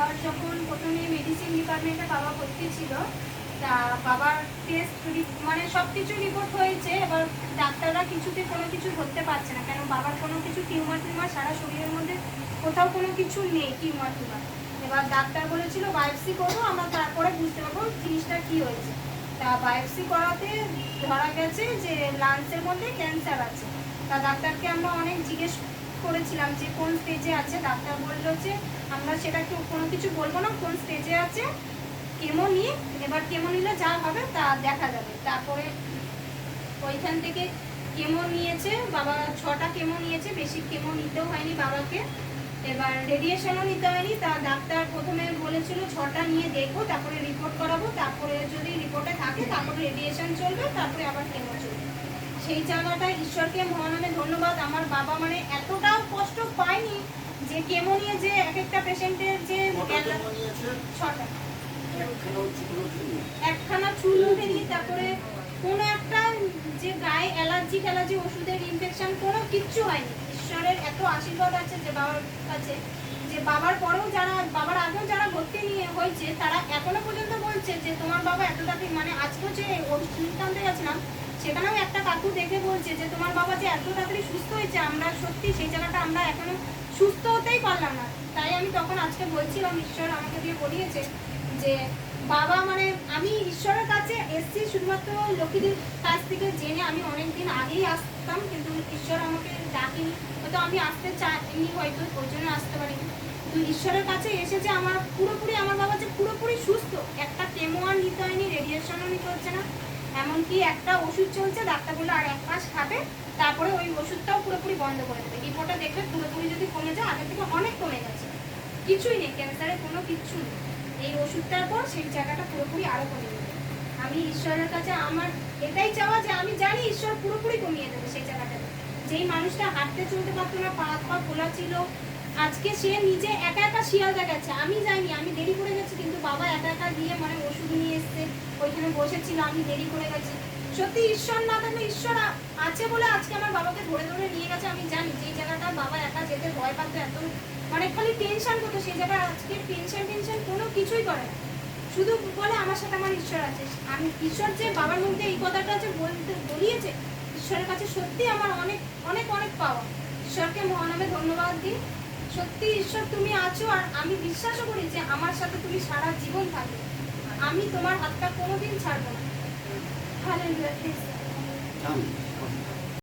বাবার যখন প্রথমে মেডিসিন ডিপার্টমেন্টে বাবা ভর্তি ছিল, তা বাবার টেস্ট মানে সব কিছু রিপোর্ট হয়েছে। এবার ডাক্তাররা কিছুতে কোনো কিছু ধরতে পারছে না, কেন বাবার কোনো কিছু টিউমার সারা শরীরের মধ্যে কোথাও কোনো কিছু নেই টিউমার। এবার ডাক্তার বলেছিল বায়োপসি করবো, আমরা তারপরে বুঝতে পারবো জিনিসটা কী হয়েছে। তা বায়োপসি করাতে ধরা গেছে যে লাংসের মধ্যে ক্যান্সার আছে। তা ডাক্তারকে আমরা অনেক জিজ্ঞেস করেছিলাম যে কোন স্টেজে আছে। ডাক্তার বললো যে আমরা সেটা কোনো কিছু বলবো না, কোন স্টেজে আছে কেমো নিয়ে, এবার কেমো নিলে যা হবে তা দেখা যাবে। তারপরে ওইখান থেকে কেমো নিয়েছে বাবা, 6টা কেমো নিয়েছে, বেশি কেমো নিতেও হয়নি বাবাকে। এবার রেডিয়েশনও নিতে হয়নি। তা ডাক্তার প্রথমে বলেছিল 6টা নিয়ে দেখবো, তারপরে রিপোর্ট করাবো, তারপরে যদি রিপোর্টে থাকে তারপরে রেডিয়েশন চলবে, তারপরে আবার কেমো চলবে। সেই জায়গাটায় ঈশ্বরকে মহানামে ধন্যবাদ। আমার বাবা মানে এতটাও কষ্ট পায়নি যে কেমো নিয়ে যে এক একটা পেশেন্টের যে 6টা একখানা চুল উঠেনি, তারপরে কোনো একটা যে গায়ে অ্যালার্জি ওষুধের ইনফেকশন কোনো কিচ্ছু হয়নি। ঈশ্বরের এত আশীর্বাদ আছে যে বাবার কাছে, যে বাবার পরেও যারা, বাবার আগেও যারা ভর্তি নিয়ে হয়েছে তারা এখনো পর্যন্ত বলছে যে তোমার বাবা এত তাড়াতাড়ি, মানে আজকেও যে ওষুধ আনতে গেছিলাম সেখানেও একটা কাকু দেখে বলছে যে তোমার বাবা যে এত তাড়াতাড়ি সুস্থ হয়েছে, আমরা সত্যি সেই জায়গাটা আমরা এখনো সুস্থ হতেই পারলাম না। তাই আমি তখন আজকে বলছিলাম, ঈশ্বর আমাকে দিয়ে বলিয়েছে যে বাবা মানে আমি ঈশ্বরের কাছে এসছি শুধুমাত্র লক্ষ্মীদের কাছ থেকে জেনে। আমি অনেকদিন আগেই আসতাম, কিন্তু ঈশ্বর আমাকে ডাকেনি, হয়তো আমি আসতে চাইনি, হয়তো ওই জন্য আসতে পারিনি। কিন্তু ঈশ্বরের কাছে এসেছে আমার পুরোপুরি, আমার বাবা যে পুরোপুরি সুস্থ, একটা কেমো আর নিতে হয়নি, রেডিয়েশনও নিতে হচ্ছে না, এমনকি একটা ওষুধ চলছে, ডাক্তার বললো আর 1 মাস খাবে, তারপরে ওই ওষুধটাও পুরোপুরি বন্ধ করে দেবে। রিপোর্টে দেখবে পুরোপুরি যদি কমে যায়, আগে থেকে অনেক কমে গেছে, কিছুই নেই, ক্যান্সারের কোনো কিচ্ছু নেই। এই ওষুধটার পর সেই জায়গাটা পুরোপুরি আরও কমে যাবে। আমি ঈশ্বরের কাছে আমার এটাই চাওয়া যে আমি জানি ঈশ্বর পুরোপুরি কমিয়ে দেবে সেই জায়গাটাতে। যেই মানুষটা হাঁটতে চলতে পারতো না, পা হাত পা খোলা ছিল, আজকে সে নিজে একা একা শিয়াল দেখাচ্ছে। আমি যাইনি, আমি দেরি করে গেছি, কিন্তু বাবা একা একা গিয়ে মানে ওষুধ নিয়ে এসছে, ওইখানে বসেছিল, আমি দেরি করে গেছি। সত্যি ঈশ্বর না থাকলে, ঈশ্বর আছে বলে আজকে আমার বাবাকে ধরে ধরে নিয়ে গেছে। আমি জানি যেই জায়গাটা বাবা একা যেতে ভয় পাতো, এত মানে খালি টেনশন করতো, সেই জায়গায় আজকে টেনশন কোনো কিছুই করে না, শুধু বলে আমার সাথে আমার ঈশ্বর আছে। আমি ঈশ্বর যে বাবার মধ্যে এই কথাটা যে বলিয়েছে, ঈশ্বরের কাছে সত্যি আমার অনেক অনেক অনেক পাওয়া। ঈশ্বরকে মহানামে ধন্যবাদ দিই। সত্যি ঈশ্বর তুমি আছো, আর আমি বিশ্বাসও করি যে আমার সাথে তুমি সারা জীবন থাকবে। আমি তোমার হাতটা কোনোদিন ছাড়বো না। হালেলুয়া।